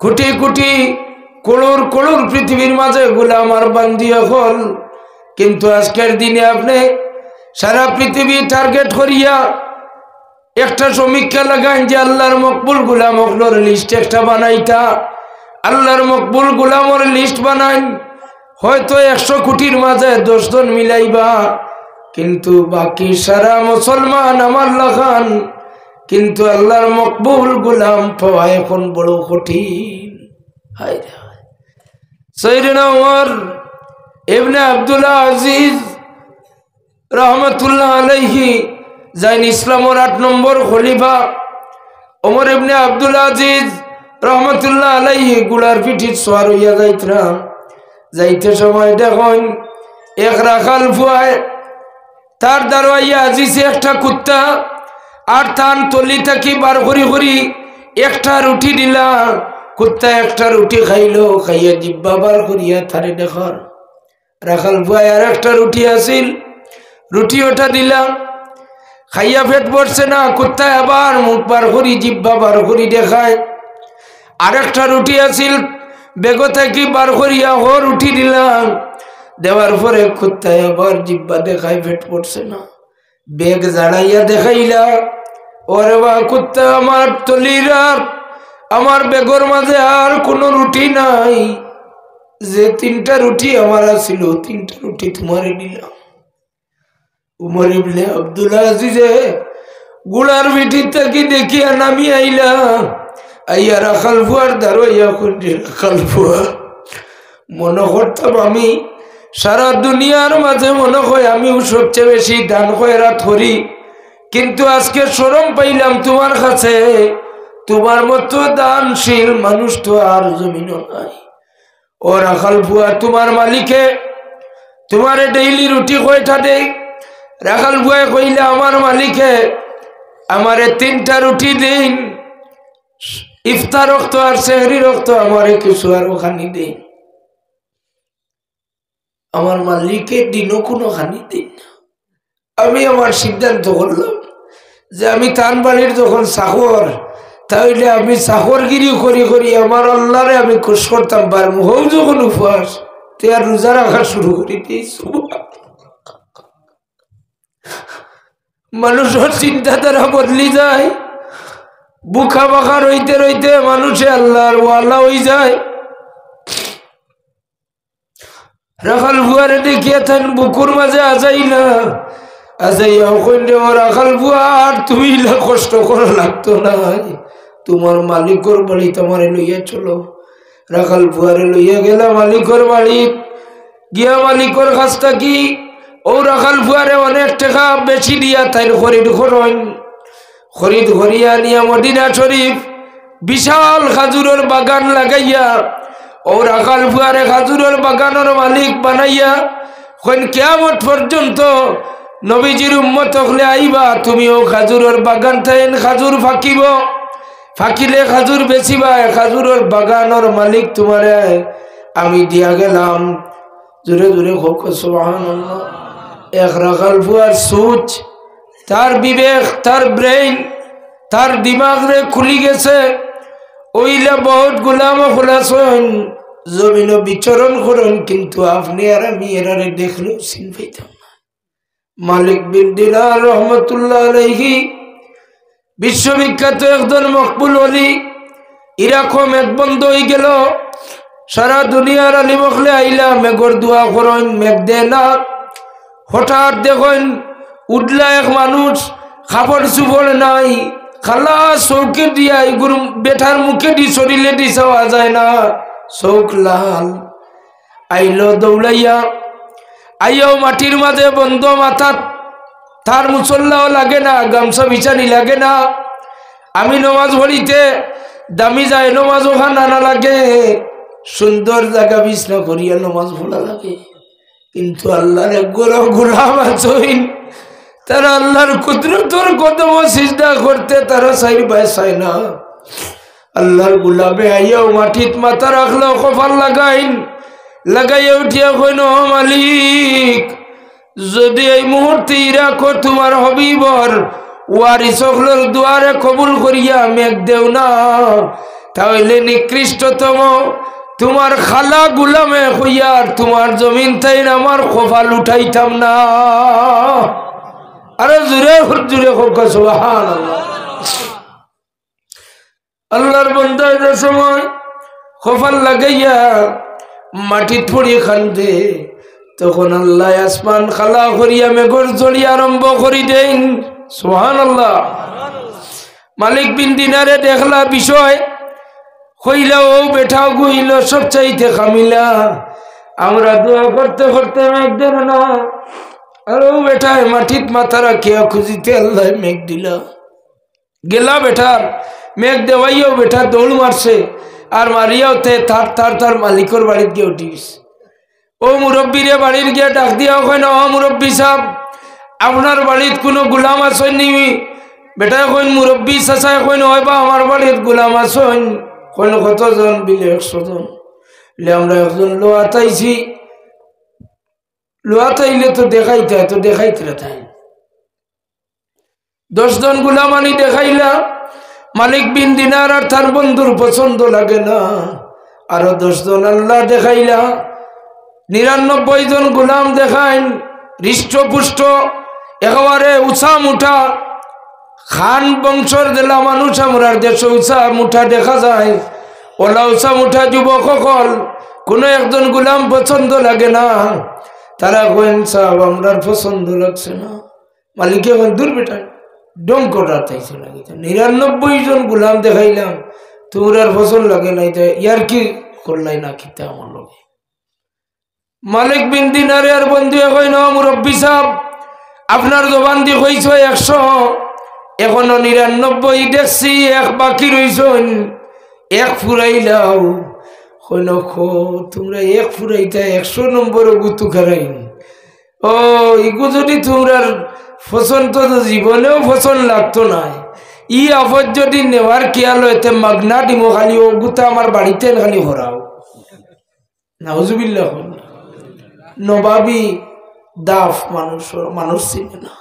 কোটি কোটি করোড় করোড় পৃথিবীর মাঝে গোলাম আর বান্দি হল, কিন্তু আজকের দিনে আপনি সারা পৃথিবী টার্গেট করিয়া একটা সমীক্ষা লাগান যে আল্লাহর মকবুল গোলাম হকলোর লিস্ট একটা বানাইতা, আল্লাহর মকবুল গোলামর লিস্ট বানাইন, হয়তো 100 কোটির মাঝে 10 জন মিলাইবা, কিন্তু বাকি সারা মুসলমান আমার লাগান, কিন্তু আল্লাহর মকবুল গোলাম পাওয়া এখন বড় কঠিন। হায় রে হায়। সাইয়েদনা ওমর ইবনে আব্দুল আজিজ রহমতুল্লাহ আলাইহি যাইন ইসলামের 8 নম্বর খলিফা ওমর ইবনে আব্দুল আজিজ রহমতুল্লাহ আলাইহি গুলার পিঠি সওয়ার হইয়া যাইতে সময় দেখুন এক রাখাল ফুয়ায় তার দারোয়াইয়া আজিছে একটা কুত্তা, আর তান তলি থাকি বার করি করি একটা রুটি দিলা, কুত্তা একটা রুটি খাইলো, খাইয়া জিব্বা বার করিয়া থারে দেখার রাখাল ফুয়ায় আর একটা রুটি আসিল, রুটি ওটা দিলাম, খাইয়া পেট পড়ছে না, কুত্তায় আবার মুখ বার করি জিব্বা বার করি দেখায়, আর একটা রুটি আসিল বেগো থাকি বার করিয়া ও রুটি দিলাম, দেওয়ার পরে কুত্তায় আবার জিব্বা দেখায় পেট পড়ছে না, বেগ জাড়াইয়া দেখাইলা, ওরে বা কুত্তা আমার তলির আর আমার বেগর মাঝে আর কোনো রুটি নাই, যে 3টা রুটি আমার ছিল 3টা রুটি তোমারে দিলাম। উমর ইবনে আব্দুল আজিজে গুলার পিঠি থেকে দেখিয়া নামি আইলা, আইয়া রাখাল ফুয়ার দারোয়াইয়া খুঁজে, রাখাল ফুয়া মনে করতাম আমি সারা দুনিয়ার মাঝে মনে হয় আমিও সবচেয়ে বেশি দান খয়রাত করি, কিন্তু আজকে শরম পাইলাম তোমার কাছে, তোমার মতো দানশীল মানুষ তো আর জমিনও নাই। ও রাখাল ফুয়া তোমার মালিকে তোমারে ডেইলি রুটি কয়টা দেয়? রাখাল ফুয়া কইলে আমার মালিকে আমারে 3টা রুটি দিন, ইফতার রক্ত আর সেহরি রক্ত আমারে কিছু আর ওখানে দিন, আমার মালিকে দিনও কোনো খানি দিন না। আমি আমার সিদ্ধান্ত করলাম যে আমি তান বাড়ির যখন চাকর, তাহলে আমি চাকরগিরি করি করি আমার আল্লাহরে আমি খুশ করতাম পারবো, হোক যখন উপবাস তে আর রোজা রাখা শুরু করি দিয়েছি। মানুষের চিন্তাধারা বদলি যায়, বুকা বাঁকা রইতে রইতে মানুষে আল্লাহর ওয়ালা হয়ে যায়। রাখাল বুয়ারে দেখিয়া থান বুকুর মাঝে আজাই না, আজাইয়া কইলে ও রাখাল বুয়া আর তুমি কষ্ট করা লাগতো না, তোমার মালিকর বাড়ি তোমারে লইয়া চলো। রাখাল বুয়ারে লইয়া গেলা মালিকর বাড়ি, গিয়া মালিকর কাছ থাকি ও রাখাল ফুয়ারে অনেক টাকা বেশি দিয়া তাই খরিদ করিয়া নিয়া মদিনা শরীফ বিশাল খাজুরের বাগান লাগাইয়া ও রাখাল ফুয়ারে খাজুরের বাগানের মালিক বানাইয়া কইন কিয়ামত পর্যন্ত নবীজির উম্মত হলে আইবা, তুমিও খাজুরের বাগান থাইন খাজুর ফাঁকিব, ফাঁকিলে খাজুর বেচিবা, খাজুরের বাগানের মালিক তোমারে আমি দিয়া গেলাম। জোরে জোরে হোক সুবহানাল্লাহ। এক রাখাল ফুয়ার সুচ, তার বিবেক, তার ব্রেইন, তার দিমাগ রে খুলি গেছে, ওইলা বহুত গোলাম খোলাছেন জমিন বিচরণ করেন, কিন্তু আপনি আর আমি এরারে দেখলেও চিন পাইতাম না। মালিক বিন দিনার রহমতুল্লাহ আলাইহি বিশ্ববিখ্যাত একজন মকবুল ওলি, এরকম এক বন্ধ হয়ে গেল, সারা দুনিয়ার আলী মখলে আইলা মেঘর দোয়া করেন, মেঘ দে না। হঠাৎ দেখেন উঠলা এক মানুষ, খাবার চুপড় নাই, খালা চৌকে দিয়া এগুলো বেঠার মুখে দি শরীরে দি চাওয়া যায় না, চৌক লাল। আইলো দৌড়াইয়া, আইয়াও মাটির মাঝে বন্ধ মাথাত, তার মুসল্লাও লাগে না, গামছা বিছানি লাগে না, আমি নমাজ পড়িতে দামি যায় নমাজ ওখানে আনা লাগে, সুন্দর জায়গা বিছনা করিয়া নমাজ পড়া লাগে, কিন্তু আল্লাহর গোলাম আছেন, তারা আল্লাহর কুদরতের কদম সিজদা করতে তারা চায় না। আল্লাহর গোলামে আইয়াও মাটিত মাথা রাখলো, কপাল লাগাইয়া উঠিয়া কইন, মালিক যদি এই মুহূর্তে রাখো তোমার হবিবর ওয়ারিস সকলের দুয়ারে কবুল করিয়া মেঘ দেও না, তাহলে নিকৃষ্টতম তোমার খালা গুলামে হইয়ার তোমার জমিন তাই আমার কপাল উঠাইতাম না। আরে জুড়ে জুড়ে হোক সুবহানাল্লাহ। আল্লাহর বান্দা যে সময় কপাল লাগাইয়া মাটিত পড়ি খান্দে তখন আল্লাহ আসমান খালা করিয়া মেঘর জড়ি আরম্ভ করি দেন। সুবহানাল্লাহ। মালিক বিন দিনারে দেখলা বিষয় হইলা ও বেঠাও গুইল সব চাইতে খামিলা। আমরা দোয়া করতে করতে মেঘ দেন না, আর ও বেটায় মাটিত মাথা রাখিয়া খুঁজিতে আল্লাহ মেঘ দিলা। গেলা বেটার মেঘ দেওয়াইও বেটা দৌড় মারছে আর মারিয়াও তে তার তার তার মালিকর বাড়িতে গিয়ে উঠিস। ও মুরব্বীরে বাড়ির গিয়ে ডাক দিয়া হয় না, ও মুরব্বী সাহেব আপনার বাড়িতে কোনো গোলাম আসেন নি? বেটা কইন মুরব্বী চাচায় কইন হয় বা আমার বাড়ির গোলাম আসেন। কইন কতজন? বিলে 100 জন। আমরা একজন লোয়া তাইছি। লোয়া তাইলে তো দেখাইতে তো দেখাইতে তাই 10 জন গোলাম আনি দেখাইলা। মালিক বিন দিনার আর তার বন্ধুর পছন্দ লাগে না, আরো 10 জন আল্লাহ দেখাইলা। 99 জন গোলাম দেখাইন, হৃষ্টপুষ্ট একেবারে উঁচা মুঠা খান বংশর জেলা মানুষ। আমরা দেশে উঁচা মুঠা দেখা যায়, ওলা উঁচা মুঠা যুবক সকল। কোনো একজন গোলাম পছন্দ লাগে না। তারা কইন সাহেব আমরার পছন্দ লাগছে না। মালিকে কইন দূর বেটা ডঙ্ক রাতাইছে লাগে। 99 জন গোলাম দেখাইলাম, তোমরা পছন্দ লাগে নাই, ইয়ার কি করলাই না খিতে আমার লগে। মালিক বিন দিনারে আর বন্ধু কইন মুরব্বী সাহেব আপনার জবান দিয়ে কইছ 100, এখনো 99 দেখছি, এক বাকি রইছন, এক ফুরাইলাও। কইন তোমরা এক ফুরাইতা 100 নম্বর গুতু খারাইন। ও ইগু যদি তোমরার পছন্দ তো জীবনেও পছন্দ লাগতো না। ই আফত যদি নেওয়ার খেয়াল হইতে মাগনা দিমো খালি ও গুতা আমার বাড়িতে খালি হরাও। নাউজুবিল্লাহ। নবাবী দাফ মানুষ চিনে না।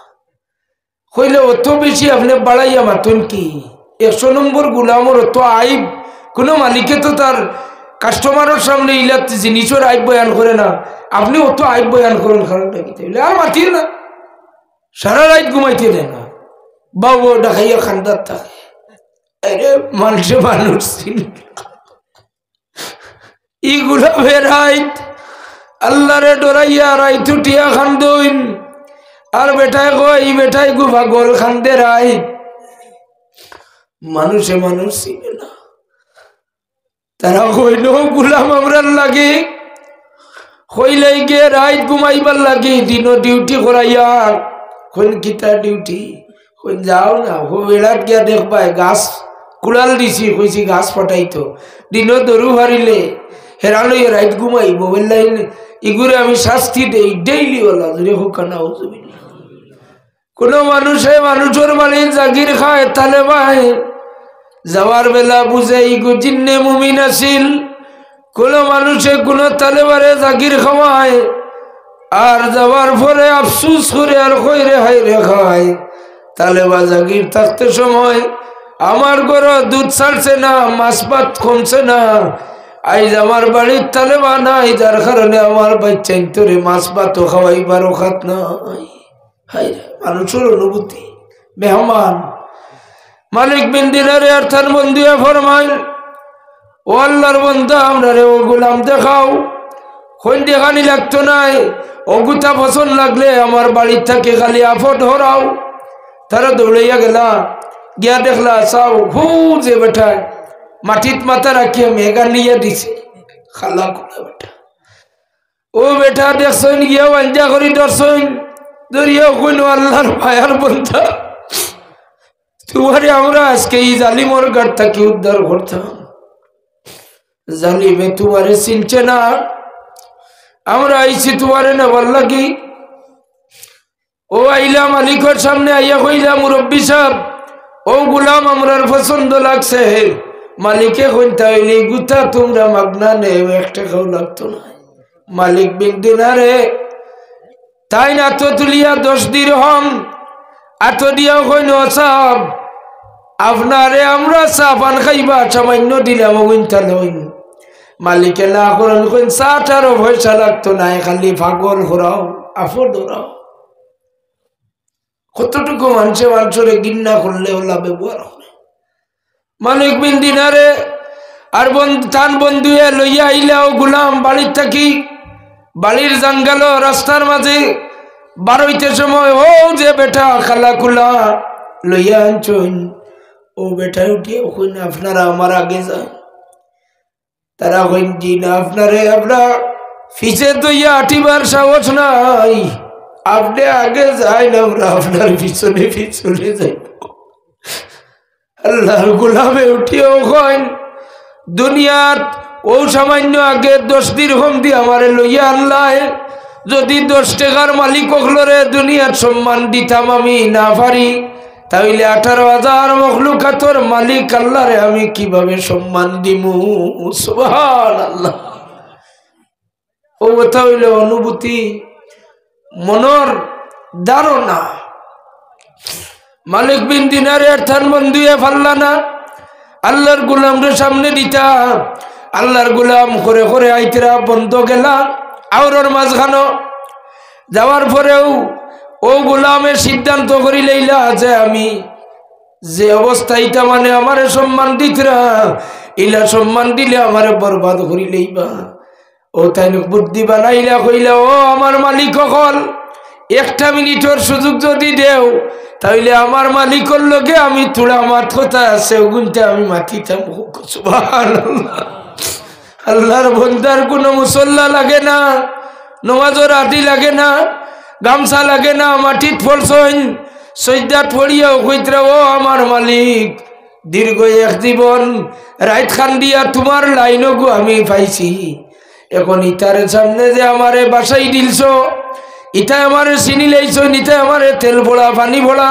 হইলে অত বেশি আপনি বাড়াইয়া মাতুন কি? 100 নম্বর গুলামর অত আইব কোনো মালিকে তো তার কাস্টমারের সামনে ইলা জিনিসের আইব বয়ান করে না। আপনি অত আইব বয়ান করেন কারণটা কি? আর মাতিয়ে না, সারা রাত ঘুমাইতে দেয় না, বাবু ডাকাইয়া খান্দার থাকে। আরে মানুষে মানুষ চিনে ইগুলা বেড়াইত আল্লাহরে ডরাইয়া রাইত উঠিয়া খান্দইন। আর বেটায় কই বেটাই গু পাগল খান্দে রাইত। মানুষে মানুষ চিনে না। তারা কইল গুলাম আমরার লাগে কইলাই গিয়ে রাইত ঘুমাইবার লাগে, দিনও ডিউটি করাইয়া। কইন কিতা ডিউটি? কইন যাও না ও বেড়াত গিয়া দেখবাই গাছ কুড়াল দিছি, কইছি গাছ ফাটাইতো। দিনও দরু হারিলে হেরালো রাইত ঘুমাইব বললাইন। ইগুরে আমি শাস্তি দেই ডেইলি ওলা যদি হোক না। কোনো মানুষে মানুষের বাড়ির জাগির খায় তালে ভাই যাওয়ার বেলা বুঝে ইগু জিন্নে মুমিন আসিল। কোনো মানুষে কোনো তালেবারে জাগির খাওয়ায় আর যাওয়ার পরে আফসুস করে আর কইরে হাইরে খায়। তালেবা জাগির থাকতে সময় আমার ঘর দুধ ছাড়ছে না, মাছ ভাত কমছে না। আইজ আমার বাড়ির তালেবা নাই, যার কারণে আমার বাচ্চা তোরে মাছ ভাতও খাওয়াইবারও খাত নাই। হাইরে মানুষের অনুভূতি মেহমান। মালিক বিন দিনারে আর তার বন্ধুয়া ফরমাইল, ও আল্লাহর বন্ধা আমরা রে ও গোলাম দেখাও। কইন দেখানি লাগতো নাই, অগুতা পছন্দ লাগলে আমার বাড়ির থেকে খালি আফট হরাও। তারা দৌড়াইয়া গেলা, গিয়া দেখলা চাও হু যে বেটায় মাটিত মাথা রাখিয়া মেঘা নিয়ে দিছে খালা কোলা বেটা। ও বেটা দেখছইন গিয়া আঞ্জা করি দর্শন দরিয়া কইন আল্লাহর ভাইয়ার বন্ধা তোমারে আমরা আজকে এই জালিমর গাড় থেকে উদ্ধার করতাম। জালিমে তোমারে চিনছে না, আমরা আইছি তোমারে নেবার লাগি। ও আইলা মালিকের সামনে আইয়া কইলা মুরব্বী সাহেব ও গুলাম আমরার পছন্দ লাগছে। মালিকে কইতা হইলে গুতা তোমরা মাগনা নেও, 1 টাকাও লাগতো না। মালিক বিন দিনারে তাই না তো তুলিয়া 10 দিরহাম এত দিয়াও কইন সাহেব আপনারে আমরা চা পান খাইবা সামান্য দিলাম লইন মালিকে না করেন কইন চাটারও পয়সা লাগতো না খালি পাগল ঘোরাও আফর ধরাও কতটুকু মানুষের গিন্না করলে ওলা ব্যবহার হবে মালিক বিন দিনারে আর তান বন্ধুয়ে লইয়া আইলাও গুলাম বাড়ির থাকি বাড়ির জঙ্গল রাস্তার মাঝে বারোইতে সময় ও যে বেটা খালা কুলা লইয়া আনছুন ও বেটা উঠিয়ে কইন আপনারা আমার আগে যান তারা কইন জি না আপনারে আমরা ফিসে দইয়া আটিবার সাহস নাই আপনি আগে যাই না আমরা আপনার পিছনে পিছনে যাই আল্লাহর গোলামে উঠিয়েও কইন দুনিয়ার ও সামান্য আগে 10 দিরহাম দিয়ে আমারে লইয়া আল্লাহ যদি 10 টাকার মালিক হলরে দুনিয়ার সম্মান দিতাম আমি না পারি তাহলে 18,000 মখলুকাতর মালিক আল্লাহরে আমি কিভাবে সম্মান দিমু সুবহানাল্লাহ ও কথা হইল অনুভূতি মনর ধারণা মালিক বিন দিনারে থান বন্ধুয়ে ফাল্লা না আল্লাহর গোলামরে সামনে দিতা আল্লাহর গোলাম করে করে আইতরা বন্ধ গেলা আওরর মাঝখানো যাওয়ার পরেও ও গোলামের সিদ্ধান্ত করি লইলা যে আমি যে অবস্থা এটা মানে আমারে সম্মান দিতরা ইলা সম্মান দিলে আমারে বরবাদ করি লইবা ও তাই বুদ্ধি বানাইলা কইলা ও আমার মালিক হল 1 মিনিটের সুযোগ যদি দেও তাইলে আমার মালিকর লগে আমি তোড়া মাত কথা আছে ওগুনতে আমি মাতিতাম সুবহানাল্লাহ আল্লাহর বন্দার কোনো মুসল্লা লাগে না নমাজের আটি লাগে না গামছা লাগে না মাটিত পড়ছইন সজদাত পড়িয়াও কইতরা ও আমার মালিক দীর্ঘ এক জীবন রাত খান দিয়া তোমার লাইনও গো আমি পাইছি এখন ইতার সামনে যে আমারে বাসাই দিলছো ইটা আমারে চিনি লাইছো নিতে আমারে তেল ভোলা পানি ভোলা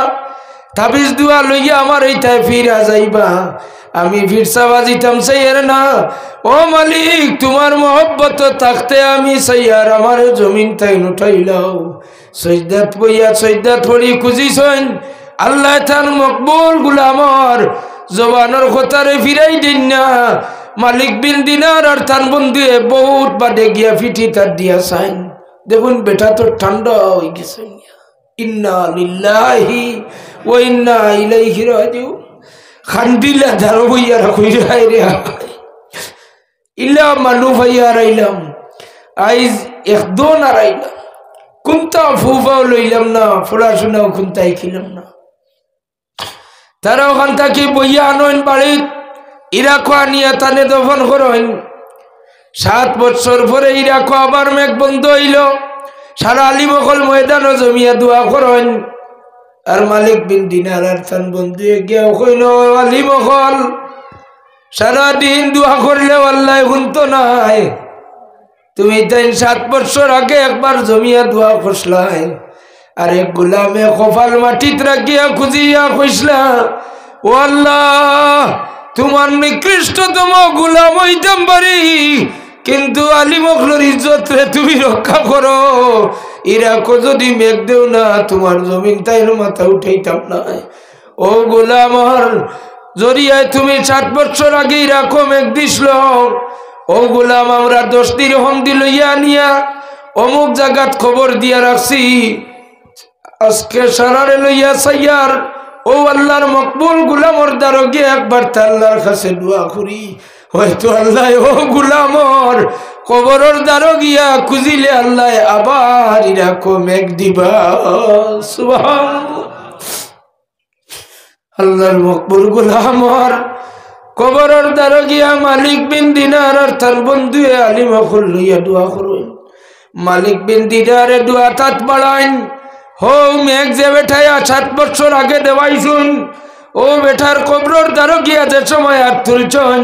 তাবিজ দুয়া লইয়া আমার এইটাই ফিরা যাইবা আমি ফিরসা বাজিতাম সাইয়ার না ও মালিক তোমার মহব্বত থাকতে আমি সাইয়ার আমার জমিন তাই উঠাইলাও সজদাত বইয়া সজদাত পড়ি খুঁজিছইন আল্লাহ তার মকবুল গুলামর জবানের কথারে ফিরাই দিন না মালিক বিন দিনার আর তান বন্ধুয়ে বহুত বাদে গিয়া ফিটি তার দিয়া সাইন দেখুন বেটা তো ঠান্ডা হয়ে গেছে ইন্না লিল্লাহি ওয়া ইন্না ইলাইহি রাজিউন খান্দিলা ধারো বইয়া রাখই রে ইল্লা মানু ভাইয়া রাইলাম আইজ একদম না রাইলাম কুনতা ফুফাও লইলাম না পড়াশোনাও কুনতাই খিলাম না তারা ওখান থেকে বইয়া আনইন বাড়ি ইরাকো আনিয়া তানে দফন করইন 7 বছর পরে ইরাকো আবার মেঘ বন্ধ হইল সারা আলিমকল ময়দান জমিয়া দোয়া করইন আর মালিক বিন দিনার আর তান বন্ধু গিয়া কইল আলিমকল সারা দিন দোয়া করলে আল্লাহ শুনতো নাই তুমি তাই 7 বছর আগে একবার জমিয়া দোয়া করছলাই আর এক গোলামে কপাল মাটিত রাখিয়া খুঁজিয়া কইসলা ও আল্লাহ তোমার নিকৃষ্টতম গোলাম হইতাম পারি কিন্তু আলী মখলুর ইজ্জত রে তুমি রক্ষা করো ইরাকো যদি মেঘ দেও না তোমার জমিন তাই মাথা উঠাইতাম না ও গোলামর জরিয়ায় তুমি 7 বছর আগে ইরাকো মেঘ দিছিল ও গোলাম আমরা 10 দিরহাম লইয়া নিয়া অমুক জায়গাত খবর দিয়া রাখছি আজকে সারারে লইয়া সাইয়ার ও আল্লাহর মকবুল গোলামর দারগে একবার আল্লাহর কাছে দোয়া করি হয়তো আল্লাহ ও গোলামর কবরের দ্বারো গিয়া খুঁজিলে আল্লাহ আবার ইরাকো মেঘ দিবা সুবহানাল্লাহ আল্লাহর মকবুল গোলামর কবরের দ্বারো গিয়া মালিক বিন দিনার আর তার বন্ধু আলী মখল লইয়া দোয়া করুন মালিক বিন দিনারে দোয়া তাত বাড়াইন হো মেঘ যে বেঠায়া 7 বছর আগে দেওয়াইছুন ও বেটার কবরের দ্বারো গিয়া যে সময় আর তুলছন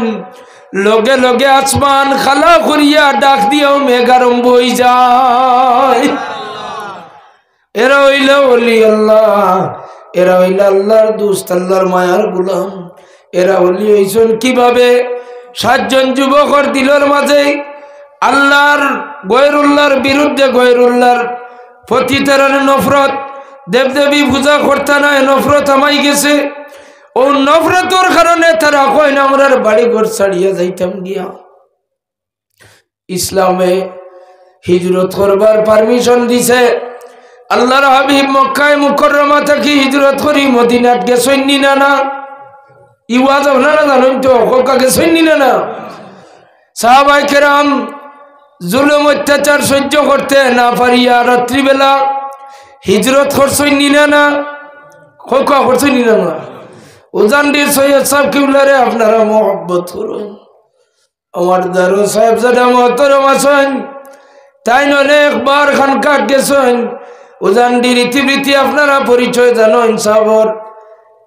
লগে লগে আসমান খালা করিয়া ডাক দিয়াও মেঘ আরম্ভ হয়ে যায় এরা হইল ওলি আল্লাহ এরা হইল আল্লাহর দুস্ত আল্লাহর মায়ার গোলাম এরা ওলি হইছন কিভাবে 7 জন যুবকর দিলের মাঝে আল্লাহর গয়রুল্লাহর বিরুদ্ধে গয়রুল্লাহর প্রতি তার নফরত দেবদেবী পূজা করতে না নফরত আমাই গেছে ও নফরতর কারণে তারা কয় না আমরার বাড়ি ঘর ছাড়িয়া যাইতাম গিয়া। ইসলামে হিজরত করবার পারমিশন দিছে। আল্লাহর হাবিব মক্কায় মুকাররমা থেকে হিজরত করি মদিনাত গেছেন না না? ইওয়াজ আপনারা জানেন তো, কক্কা গেছেন না? সাহাবায়ে কেরাম জুলুম অত্যাচার সহ্য করতে না পারিয়া রাত্রিবেলা হিজরত করছেন না? কক্কা করছেন না? উজানডির সৈয়দ সাহেব কিবলারে আপনারা মহব্বত করুন। আমার দারু সাহেব জাদা মোহতরম আছেন, তাই অনেকবার খানকা গেছেন। উজানডির ইতিবৃত্তি আপনারা পরিচয় জানেন। সাবর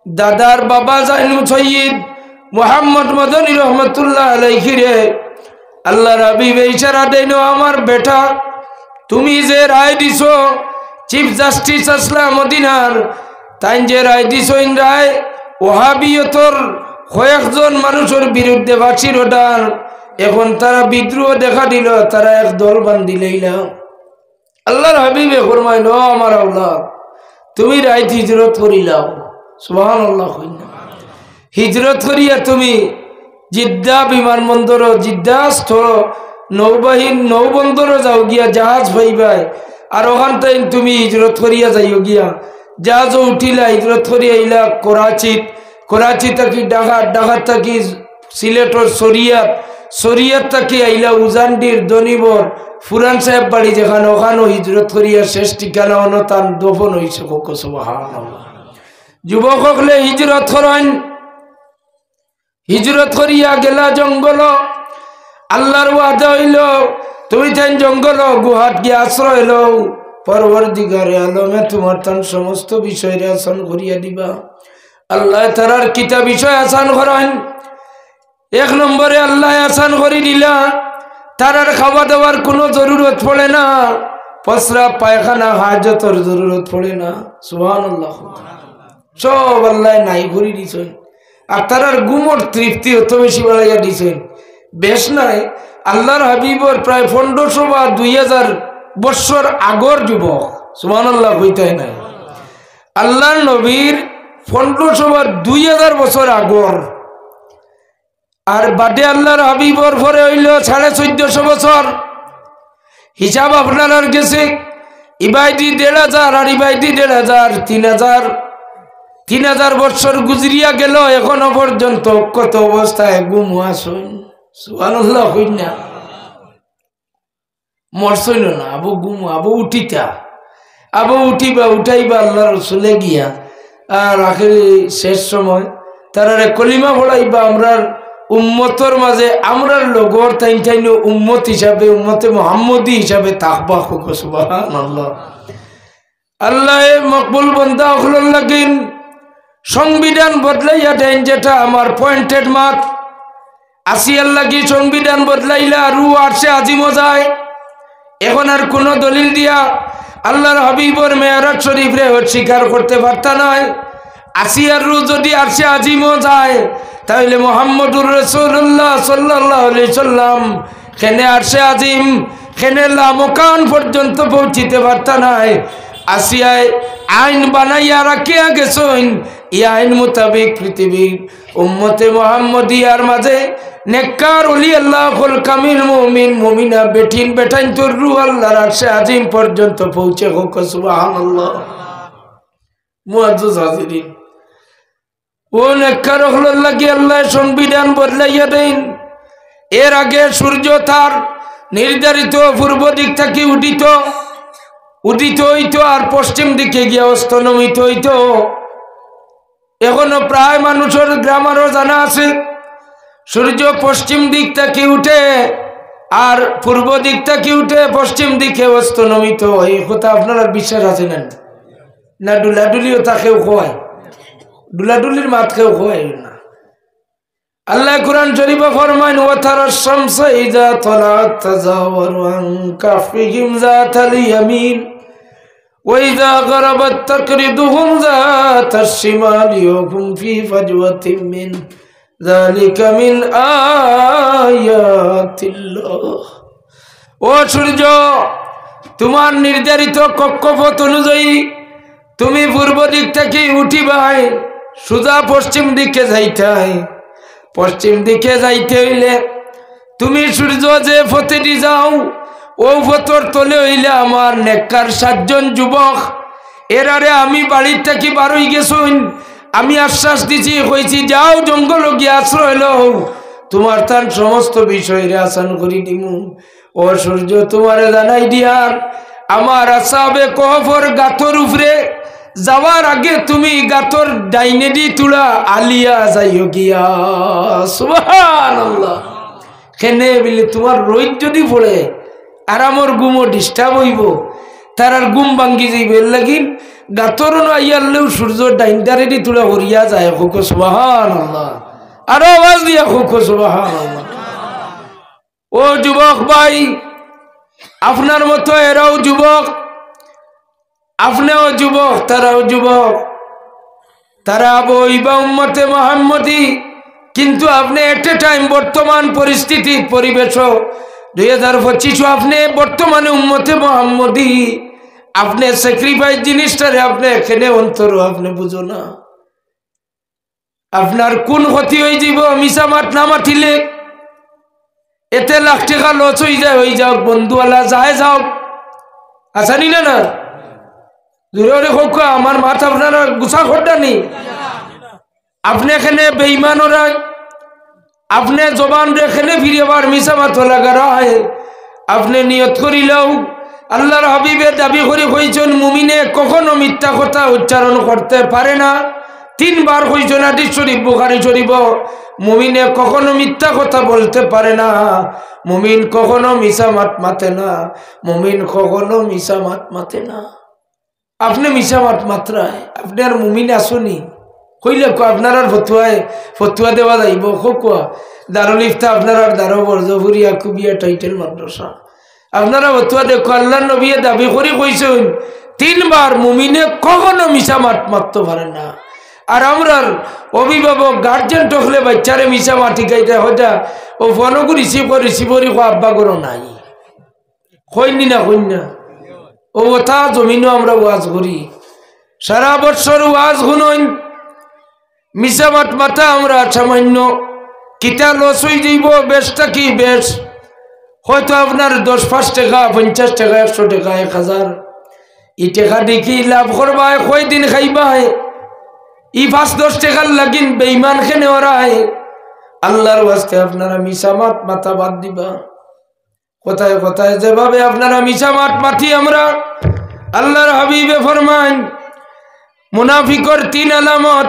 দাদার বাবা জাইনু সৈয়দ মোহাম্মদ মদনী রহমতুল্লাহ আলাইহি রে আল্লাহর হাবিব ইশারা দেন, আমার বেটা তুমি যে রায় দিছো চিফ জাস্টিস আসলা মদিনার, তাই যে রায় দিছো ইন রায় ওহাবিয়তর কয়েকজন মানুষের বিরুদ্ধে বাঁচির ওটার, এখন তারা বিদ্রোহ দেখা দিল, তারা এক দল বান্ধি লইলাম। আল্লাহর হাবিবে ফরমাইল, আমার আওলাদ তুমি রাইত হিজরত করিলাম। সুবহানাল্লাহ। হিজরত করিয়া তুমি জিদ্দা বিমানবন্দর, জিদ্দাস্থ নৌবন্দর যাও গিয়া, জাহাজ পাইবাই, আর ওখান থেকে তুমি হিজরত করিয়া যাইও গিয়া। জাহাজও উঠিলা, হিজরত করিয়া আইলা করাচিত, করাচি থাকি ঢাকা, ঢাকা থাকি সিলেটর শরিয়াত, শরিয়াত থাকি আইলা উজানডির দনিবর ফুরান সাহেব বাড়ি যেখানে, ওখানেও হিজরত করিয়া শেষ ঠিকানা অনতান দফন হইছে। সুবহানাল্লাহ। যুবক হলে হিজরত করেন, হিজরত করিয়া গেলা জঙ্গল। আল্লাহর ওয়াদা হইল তুমি তাই জঙ্গল গুহাত গিয়ে আশ্রয় লও, পরবর্তীকারে আলমে তোমার তান সমস্ত বিষয়ের আসান করিয়া দিবা। আল্লাহ তারার কিতা বিষয় আসান করেন। এক নম্বরে আল্লাহ আসান করে দিলা, তারার খাওয়া দাওয়ার কোনো জরুরত পড়ে না, পসরা পায়খানা হাজতর জরুরত পড়ে না। সুবহানাল্লাহ। সব আল্লাহ নাই করে দিছেন। আর তারার গুমর তৃপ্তি অত বেশি বাড়াইয়া দিছেন। বেশ নাই, আল্লাহর হাবিবর প্রায় 1500 বা 2000 বৎসর আগর যুবক। সুবহানাল্লাহ হইতে নাই। আল্লাহর নবীর 1500 বা 2000 বছর আগর, আর বাদে আল্লাহর হাবিবর পরে হইল 1450 বছর। হিসাব আপনার গেছে ইবাইদি 1500 আর ইবাইদি 1500, 3000 বছর গুজরিয়া গেল, এখনো পর্যন্ত কত অবস্থায় গুম আসুন। সুবহানাল্লাহ হইনা মরছইল না, আবু গুম, আবু উঠিতা, আবু উঠিবা উঠাইবা আল্লাহ রসুলে গিয়া, আর আখেরি শেষ সময় তারারে কলিমা পড়াইবা। আমরার উম্মতর মাঝে আমরার লগর তাই তাইন উম্মত হিসাবে, উম্মতে মুহাম্মদী হিসাবে তাকবা। সুবহানাল্লাহ। আল্লাহ মকবুল বান্দা হল লাগিন সংবিধান বদলাইয়া দেন, যেটা আমার পয়েন্টেড মাত আসিয়ার লাগি সংবিধান বদলাইলা রু আসে আজিমো যায়। এখন আর কোন দলিল দিয়া আল্লাহর হাবিবর মেয়ারাজ শরীফ রে স্বীকার করতে পারতা নয়। আসিয়ার রু যদি আসে আজিমো যায়, তাহলে মুহাম্মদুর রাসূলুল্লাহ সাল্লাল্লাহু আলাইহি সাল্লাম খেনে আসে আজিম, খেনে লামকান পর্যন্ত পৌঁছিতে পারতা নয়। আসিয়ায় আইন বানাইয়া রাখিয়া গেছেন, এই আইন মোতাবেক পৃথিবীর উম্মতে মুহাম্মদিয়ার মাঝে নেককার ওলি আল্লাহ কুল কামিল মুমিন মুমিনা বেঠিন বেঠাইন তোর রূহ আল্লাহর আরশে আজিম পর্যন্ত পৌঁছে হোক। সুবহানাল্লাহ। মুআজ্জাজ হাজিরিন, ও নেককার হল লাগি আল্লাহ সংবিধান বদলাইয়া দেন। এর আগে সূর্য তার নির্ধারিত পূর্ব দিক থেকে উদিত হইতো, আর পশ্চিম দিকে গিয়ে অস্তনমিত হইতো। এখনো প্রায় মানুষের গ্রামারও জানা আছে সূর্য পশ্চিম দিক থেকে উঠে আর পূর্ব দিক থেকে উঠে পশ্চিম দিকে অস্তনমিত। এই কথা আপনার বিশ্বাস আছে না? ডুলাডুলিও তাকেও খোয়ায়, ডুলাডুলির মাত কেউ খোয়ায় না। আল্লাহ কুরআন শরীফে ফরমান, ওয়া তারাশ শামসা ইযা তালাআত তাযাওয়ারু আন কাফিহিম যাতাল ইয়ামিন ওয়া ইযা গরাবাত তাকরিদুহুম যাতাশ শিমালি ওয়া হুম ফি ফাজওয়াতিন মিন যালিকা মিন আয়াতিল্লাহ। ও সূর্য, তোমার নির্ধারিত কক্ষপথ অনুযায়ী তুমি পূর্ব দিক থেকে উঠিবাই, সোজা পশ্চিম দিকে যাইতে হয়। পশ্চিম দিকে যাইতে হইলে তুমি সূর্য যে পথেটি যাও ও পথর তলে হইলে আমার নেককার 7 জন যুবক, এরারে আমি বাড়ির থেকে বার হই গেছুন, আমি আশ্বাস দিছি, কইছি যাও জঙ্গল গিয়ে আশ্রয় লও, তোমার তার সমস্ত বিষয়ের আসান করি দিমু। ও সূর্য তোমারে জানাই দিয়ার আমার আসাবে কহফর গাথর উপরে যাওয়ার আগে তুমি গাথর ডাইনে দি তুলা আলিয়া যাইও গিয়া। সুবহানাল্লাহ। কেনে বলে তোমার রোদ যদি পড়ে আর আমার ঘুমও ডিস্টার্ব হইব, তার আর ঘুম ভাঙ্গি যাইবে, লাগিন গাথর আইয়ালেও সূর্য ডাইনটারে দি তুলা হরিয়া যায়। খুব সুবহানাল্লাহ। আরো আওয়াজ দিয়া খুব সুবহানাল্লাহ। ও যুবক ভাই, আপনার মতো এরাও যুবক, আপনিও যুবক, তারাও যুবক, তারা বইবা উম্মতে মুহাম্মদী, কিন্তু আপনি এট এ টাইম বর্তমান পরিস্থিতি পরিবেশ 2025 আপনি বর্তমানে উম্মতে মুহাম্মদী, আপনি স্যাক্রিফাইস জিনিসটারে আপনি এখানে অন্তর আপনি বুঝো না। আপনার কোন ক্ষতি হয়ে যাব মিশা মাঠ না মাতিলে, এতে লাখ টাকা লস হয়ে যায়, হয়ে যাও বন্ধুওয়ালা যায় যাও, আসানি না না জোরে হোক আমার মাথা আপনারা গুছা খোটা নেই। আপনি এখানে বেঈমান ওরা, আপনি জবান এখানে ফিরেবার মিশা মাথা লাগা হয়, আপনি নিয়ত করিলেও আল্লাহর হাবিবের দাবি করে কইছেন মুমিনে কখনো মিথ্যা কথা উচ্চারণ করতে পারে না। 3 বার কইছেন হাদিস শরীফ বুখারী শরীফ, মুমিনে কখনো মিথ্যা কথা বলতে পারে না, মুমিন কখনো মিশা মাত মাতে না, মুমিন কখনো মিশা মাত মাতে না। আপনি মিশা মাত মাত্রায় আপনি আর মুমিন আসুনি কইলে আপনার আর ফতুয়া দেওয়া যাইব। কোয়া দারুল ইফতা আপনার আর দারো বর্জপুরিয়া কুবিয়া টাইটেল মাদ্রাসা আপনারা ফতুয়া দেখো। আল্লাহ নবী দাবি করে কইছেন 3 বার মুমিনে কখনো মিশা মাত মারতে পারে না। আর আমরার অভিভাবক গার্জেন টকলে বাচ্চারে মিশা মাটি গাইতে হজা ও ফোনকু রিসিভরি আব্বা করো নাই কইনি না কইনা ও কথা জমিনও আমরা ওয়াজ করি, সারা বছর ওয়াজ শুনুন, মিশা মাত মাথা আমরা সামান্য কিতা লস হয়ে যাইব, বেশটা কি বেশ হয়তো আপনার 10-5 টাকা 50 টাকা 100 টাকা 1000 ই টাকা দেখি লাভ করবা, কয়দিন খাইবা, ই 5-10 টাকার লাগিন বেঈমান খেনে ওরা। আল্লাহর ওয়াস্তে আপনারা মিশা মাত মাথা বাদ দিবা। কোথায় কোথায় যেভাবে আপনারা মিশা মাত মাতি আমরা, আল্লাহর হাবিবে ফরমান মুনাফিকর 3 আলামত,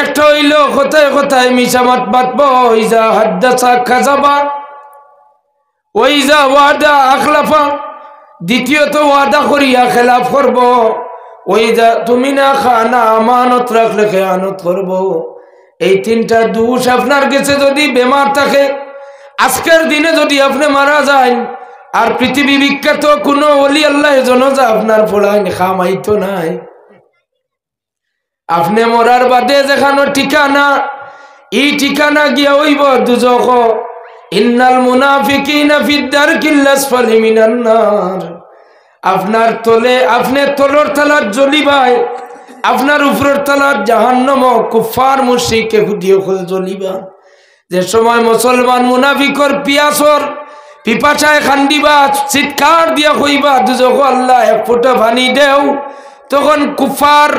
একটা হইল কোথায় কোথায় মিশা মাত বাতব, ওইজা হাদ্দাসা কাযাবা, ওইজা ওয়াদা আখলাফা, দ্বিতীয়ত ওয়াদা করিয়া খেলাফ করব, ওইজা তুমি না খানা আমানত রাখলে খেয়ানত করব। এই 3টা দোষ আপনার কাছে যদি বেমার থাকে, আজকের দিনে যদি আপনি মারা যান আর পৃথিবী বিখ্যাত কোনো ওলি আল্লাহ জনজা আপনার পড়ায় খামাইতো নাই, আপনি মরার বাদে যেখানে ঠিকানা, এই ঠিকানা গিয়া হইব দুজখ। ইন্নাল মুনাফিকিনা ফিদ দারকিল আসফালি মিনান নার, আপনার তলে আপনি তলর তলার জ্বলিবাই, আপনার উপরের তলার জাহান্নাম কুফার মুশরিক ইহুদি জ্বলিবা। যে সময় মুসলমান মুনাফিকর পিয়াসর পিপাসায় খান্দিবা, চিৎকার দিয়া কইবা দুজখ আল্লাহ 1 ফোঁটা পানি দেও, তখন কুফার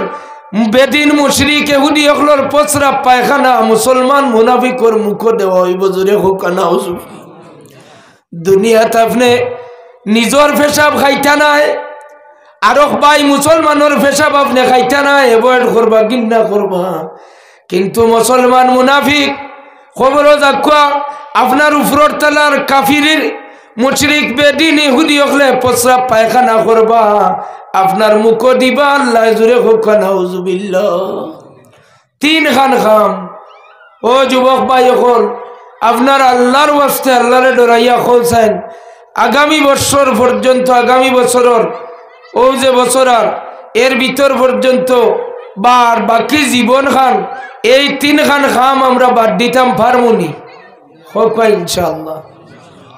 বেদিন মুশরিক ইহুদি হলর পচরা পায়খানা মুসলমান মুনাফিকর মুখ দেওয়া হইব। জোরে হোক না দুনিয়াতে আপনি নিজর পেশাব খাইতা নাই, আরক ভাই মুসলমানের পেশাব আপনি খাইতা নাই, এভয়েড করবা ঘৃণা করবা। কিন্তু মুসলমান মুনাফিক খবর যাকুয়া আপনার উপরের তলার কাফিরের মুশরিক বেদিন ইহুদি হলে পচরা পায়খানা করবা, আপনার মুখ দিবা আল্লাহ জুড়ে হোক নাউজুবিল্লাহ। 3 খান খাম। ও যুবক ভাই হল আপনার আল্লাহর ওয়াস্তে আল্লাহরে ডরাইয়া খোলছেন, আগামী বছর পর্যন্ত, আগামী বছরের ও যে বছর আর এর ভিতর পর্যন্ত বার বাকি জীবন খান এই 3 খান খাম আমরা বাদ দিতাম পারমুনি হোক ইনশাআল্লাহ।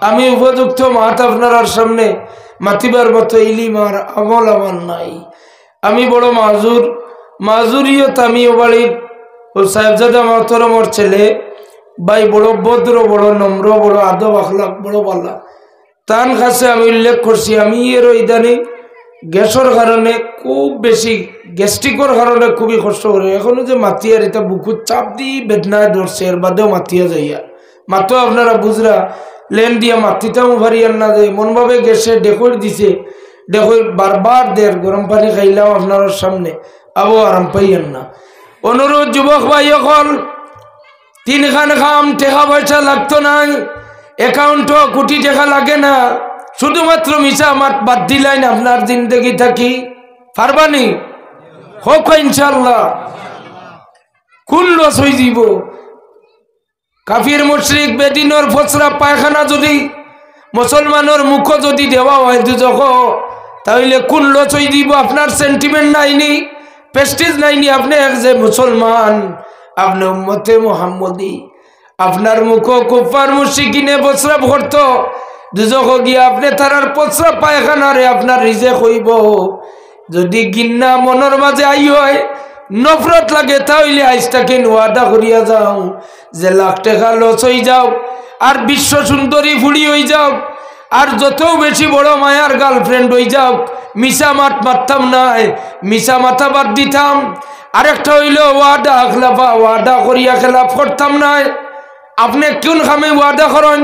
আমি উপযুক্ত মাত আপনার সামনে মাতিবার মতো ইলিম আর আমল আমার নাই, আমি বড় মাজুরিয়ত, আমি ও বাড়ির ও সাহেবজাদা মোহতরমর ছেলে ভাই বড় ভদ্র বড় নম্র বড় আদব আখলাক বড় বালা তার কাছে আমি উল্লেখ করছি আমি এর ইদানিং গ্যাসের কারণে খুব বেশি গ্যাস্ট্রিকর কারণে খুবই কষ্ট করে এখনো যে মাতিয়ার এটা বুকুর চাপ দিয়ে বেদনায় ধরছে এর বাদেও মাতিয়া যাইয়া মাতো আপনারা বুঝরা লেন দিয়া মাতিতাম ভারিয়ার না যে মনভাবে গ্যাসে ডেকর দিছে ডেকর বারবার দের গরম পানি খাইলাম আপনার সামনে আবো আরাম পাইয়েন না অনুরোধ যুবক ভাই এখন তিনখান খাম টাকা পয়সা লাগতো নাই অ্যাকাউন্টও কোটি টাকা লাগে না শুধুমাত্র মিশা আমার বাদ দিলেন আপনার জিন্দগি থাকি পারবানি হোক ইনশাল্লাহ কোন লস হয়ে যাব কাফির মুশরিক বেদিনের ফসরা পায়খানা যদি মুসলমানের মুখ যদি দেওয়া হয় দুজক তাহলে কোন লস হয়ে দিব আপনার সেন্টিমেন্ট নাইনি প্রেস্টিজ নাইনি আপনি এক যে মুসলমান আপনি উম্মতে মুহাম্মদী আপনার মুখ কুফার মুশরিকিনে প্রস্রাব করত দুজক গিয়ে আপনি তারার প্রস্রাব পায়খানারে আপনার রিজেক হইব যদি গিন্না মনের মাঝে আই হয় নফরত লাগে তাহলে আইসটাকে ওয়াদা করিয়া যাও যে লাখ টাকা লস হয়ে যাও আর বিশ্ব সুন্দরী ফুড়ি হয়ে যাও আর যত বেশি বড় মায়ার গার্লফ্রেন্ড হয়ে যাও মিশা মাত মারতাম নাই মিশা মাথা বাদ দিতাম আরেকটা হইল ওয়াদা খেলাফা ওয়াদা করিয়া খেলাফ করতাম নাই আপনি কোন খামে ওয়াদা করেন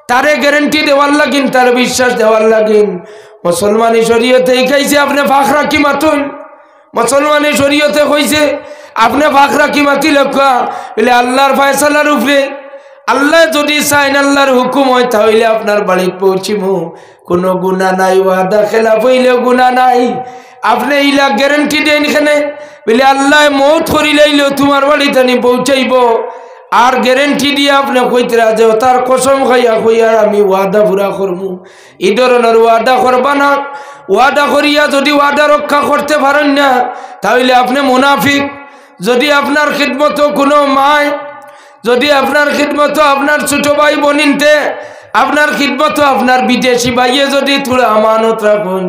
তারে গ্যারেন্টি দেওয়ার লাগিন তার বিশ্বাস দেওয়ার লাগিন মুসলমানি শরীয়তে খাইছে আপনি ফাঁক রাখি মাতুন মুসলমানি শরীয়তে কইছে আপনি ফাঁক রাখি মাতি লেখা বলে আল্লাহর ফয়সালার উপরে আল্লাহ যদি চাইন আল্লাহর হুকুম হয় তাহলে আপনার বাড়িতে পৌঁছিব কোনো গুনাহ নাই ওয়াদা খেলাফ হইলেও গুনাহ নাই আপনি ইলা গ্যারেন্টি দেন এখানে বলে আল্লাহ মৌত করিলাইলেও তোমার বাড়িতে আনি পৌঁছাইব আর গ্যারেন্টি দিয়ে আপনি কইতে রাজে তার কসম খাইয়া কইয়ার আমি ওয়াদা পুরা করবো এই ধরনের ওয়াদা করবা না ওয়াদা করিয়া যদি ওয়াদা রক্ষা করতে পারেন না তাহলে আপনি মুনাফিক যদি আপনার খিদমত কোনো মায় যদি আপনার খিদমত আপনার ছোট ভাই বোনিনতে আপনার খিদমত আপনার বিদেশি ভাইয়ে যদি থোড়া আমানত রাখুন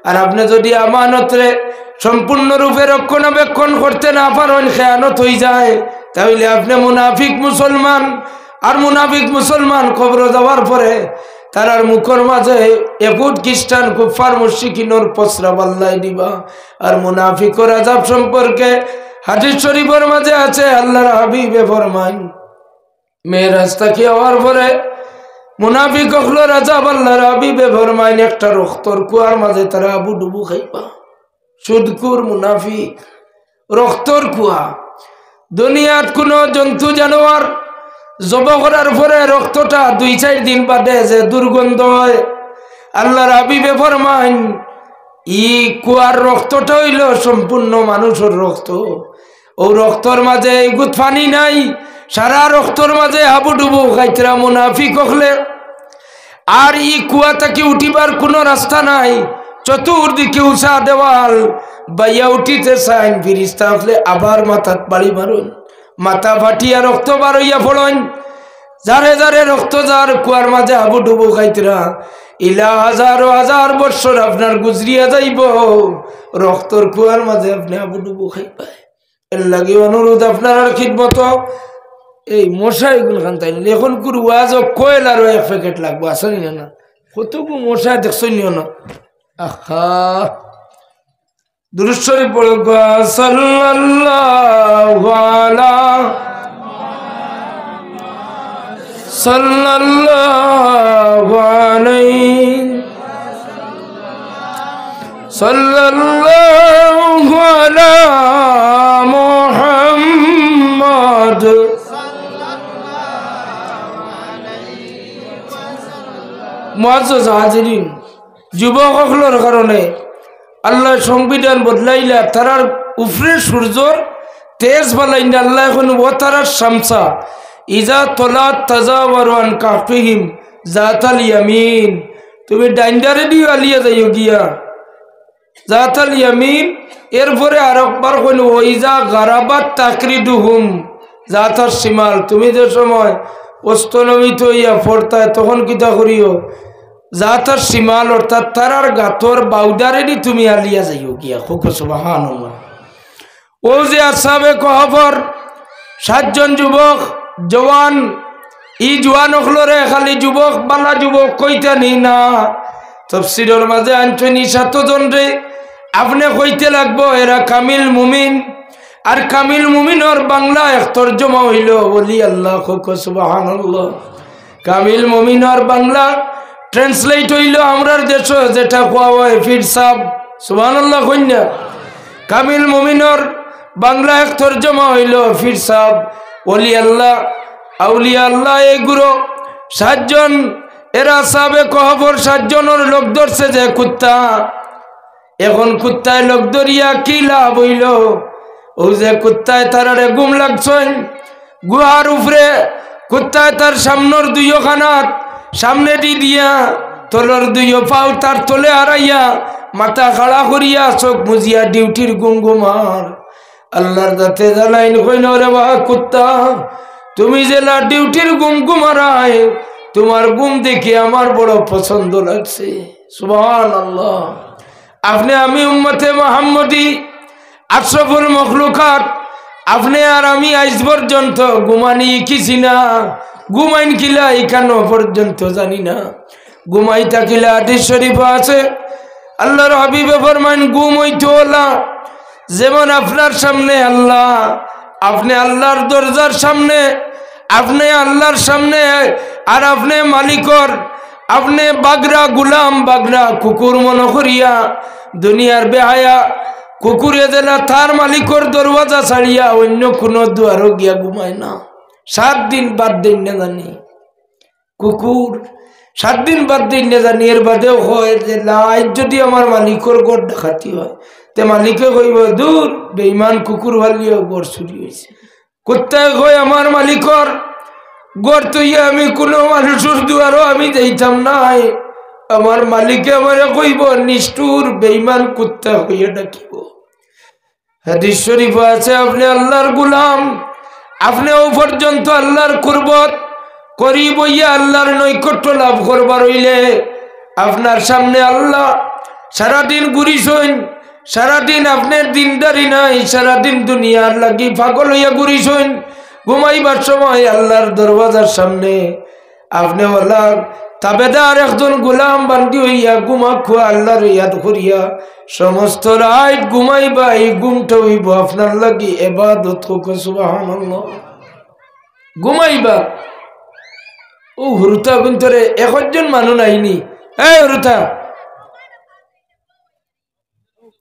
আর আপনি যদি আমানতরে সম্পূর্ণরূপে রক্ষণাবেক্ষণ করতে না পারেন খেয়ানত হয়ে যায় তাহলে আপনি মুনাফিক মুসলমান আর মুনাফিক মুসলমান কবর যাওয়ার পরে তারার মুখের মাঝে একুট খ্রিস্টান কুফার মুশরিকিনের প্রস্রাব আল্লাহ দিবা আর মুনাফিকর আযাব সম্পর্কে হাদিস শরীফের মাঝে আছে আল্লাহর হাবিবে ফরমান মেরাজ থেকে হওয়ার পরে মুনাফিক হলোর আযাব আল্লাহর হাবিবে ফরমান একটা রক্তর কুয়ার মাঝে তারা আবু ডুবু খাইবা সুদকুর মুনাফিক রক্তর কুয়া দুনিয়াত কোনো জন্তু জানোয়ার জব করার পরে রক্তটা 2-4 দিন বাদে যে দুর্গন্ধ হয় আল্লাহর হাবিবে ফরমান ই কুয়ার রক্তটা হইল সম্পূর্ণ মানুষের রক্ত ও রক্তর মাঝে গুত পানি নাই সারা রক্তর মাঝে হাবুডুবু খাইতরা মুনাফিক হলে আর ই কুয়া থেকে উঠিবার কোনো রাস্তা নাই চতুর্দিকে উষা দেওয়াল বাইয়া উঠিতে চাইন ফিরিস্তা হলে আবার মাথাত বাড়ি মারুন মাথা ফাটিয়া রক্ত বারইয়া পড়ন যারে যারে রক্ত যার কুয়ার মাঝে হাবুডুবু খাইতরা ইলা হাজার হাজার বছর আপনার গুজরিয়া যাইব রক্তর কুয়ার মাঝে আপনি হাবুডুবু খাইবা এর লাগে অনুরোধ আপনার খিদমত এই মশা এগুলো খান তাই এখন কুর ওয়াজ কয়েল আর 1 প্যাকেট লাগবো আসেনি না কতগু মশা দেখছই না আহা দুরূদ শরীফ পড়ো সাল্লাল্লাহু আলা সাল্লাল্লাহু আলাইহি সাল্লাল্লাহু আলা মুহাম্মদ মুআজ্জাজ হাজিরিন যুবক হলোর কারণে আল্লাহ সংবিধান বদলাইলা তারার উপরে সূর্যর তেজ বালাইনা আল্লাহ এখন ও তারার শামসা ইজা তলাত তাজাওয়ারু আন কাফিহিম জাতাল ইয়ামিন তুমি ডাইন্ডারে দিও আলিয়া যাইও গিয়া জাতাল ইয়ামিন এরপরে আরেকবার কোন ওইজা গারাবাত তাকরিদুহুম জাতার শিমাল তুমি যে সময় অস্তনমিত হইয়া পড়তায় তখন কিতা করিও জাতার শিমাল অর্থাৎ তারার গাতর বাউডারেডি তুমি আলিয়া যাইও গিয়া খুব সুবহানাল্লাহ ও যে আসহাবে কহফর 7 জন যুবক জওয়ান ই জওয়ান হলরে খালি যুবক বালা যুবক কইতানি না তাফসীরের মাঝে আনছনি 7 জন রে আপনি কইতে লাগবো এরা কামিল মুমিন আর কামিল মুমিনের বাংলা এক তরজমা হইল বলি আল্লাহ সুবহানাল্লাহ কামিল মুমিনের বাংলা ট্রান্সলেট হইল আমরার দেশ যেটা কোয়া হয় ফির সাব সুবহানাল্লাহ কইনা কামিল মুমিনের বাংলা এক তরজমা হইল ফির সাব ওলি আল্লাহ আউলিয়া আল্লাহ এগুলো 7 জন এরা সাবে কহবর 7 জনের লোক ধরছে যে কুত্তা এখন কুত্তায় লোক ধরিয়া কি লাভ হইল ও যে কুত্তায় তারারে গুম লাগছেন গুহার উপরে কুত্তায় তার সামনের 2 খানাত সামনে দিয়া তলর 2 পাও তার তলে হারাইয়া মাথা খাড়া করিয়া চোখ মুজিয়া ডিউটির গুমগুমার আল্লাহর দাতে জানাইন কইন রে বা কুত্তা তুমি জেলা ডিউটির গুমগুমারায় তোমার গুম দেখে আমার বড় পছন্দ লাগছে সুবহানাল্লাহ আপনি আমি উম্মতে মুহাম্মদী আশরাফুল মখলুকাত আপনি আর আমি আজ পর্যন্ত ঘুমানি কিছি না ঘুমাইন কিলা এখানো পর্যন্ত জানি না ঘুমাই থাকিলা হাদিস শরীফ আছে আল্লাহর হাবিবে ফরমান ঘুম হইতো না যেমন আপনার সামনে আল্লাহ আপনি আল্লাহর দরজার সামনে আপনি আল্লাহর সামনে আর আপনি মালিকর আপনি বাগরা গুলাম বাগরা কুকুর মনে করিয়া দুনিয়ার বেহায়া কুকুরে দিলা তার মালিকর দরওয়াজা ছাড়িয়া অন্য কোনো দুয়ারও গিয়া ঘুমায় না 7 দিন বাদ দিন না জানি কুকুর 7 দিন বাদ দিন না জানি এর বাদেও হয় যে লাই যদি আমার মালিকর গড় ডাকাতি হয় তে মালিকে কইব দূর বেঈমান কুকুর ভালিও গড় চুরি হয়েছে কুত্তায় কই আমার মালিকর গড় তৈয়া আমি কোনো মানুষের দুয়ারও আমি যাইতাম নাই আমার মালিকে আমারে কইব নিষ্ঠুর বেঈমান কুত্তা হইয়া ডাকিব হাদিস শরীফ আছে আপনি আল্লাহর গোলাম আপনি ও পর্যন্ত আল্লাহর কুরবত করি বইয়া আল্লাহর নৈকট্য লাভ করবার হইলে আপনার সামনে আল্লাহ সারাদিন ঘুরিছেন সারাদিন আপনার দিনদারি নাই সারাদিন দুনিয়ার লাগি পাগল হইয়া ঘুরিছেন ঘুমাইবার সময় আল্লাহর দরওয়াজার সামনে আপনি আল্লাহর তাবেদার একজন গোলাম বান্দি হইয়া ঘুমাখো আল্লাহর ইয়াদ করিয়া সমস্ত রাত ঘুমাইবা এই ঘুমটা হইব আপনার লাগি ইবাদত হোক সুবহানাল্লাহ ঘুমাইবা ও হুরুতা গুন্তরে 1 জন মানুষ নাইনি এই হুরুতা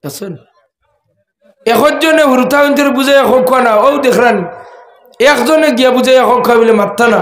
আসুন 1 জনে হুরুতা গুন্তরে বুঝাই হোক না ও দেখরান 1 জনে গিয়া বুঝাই হোক বলে মাত্তা না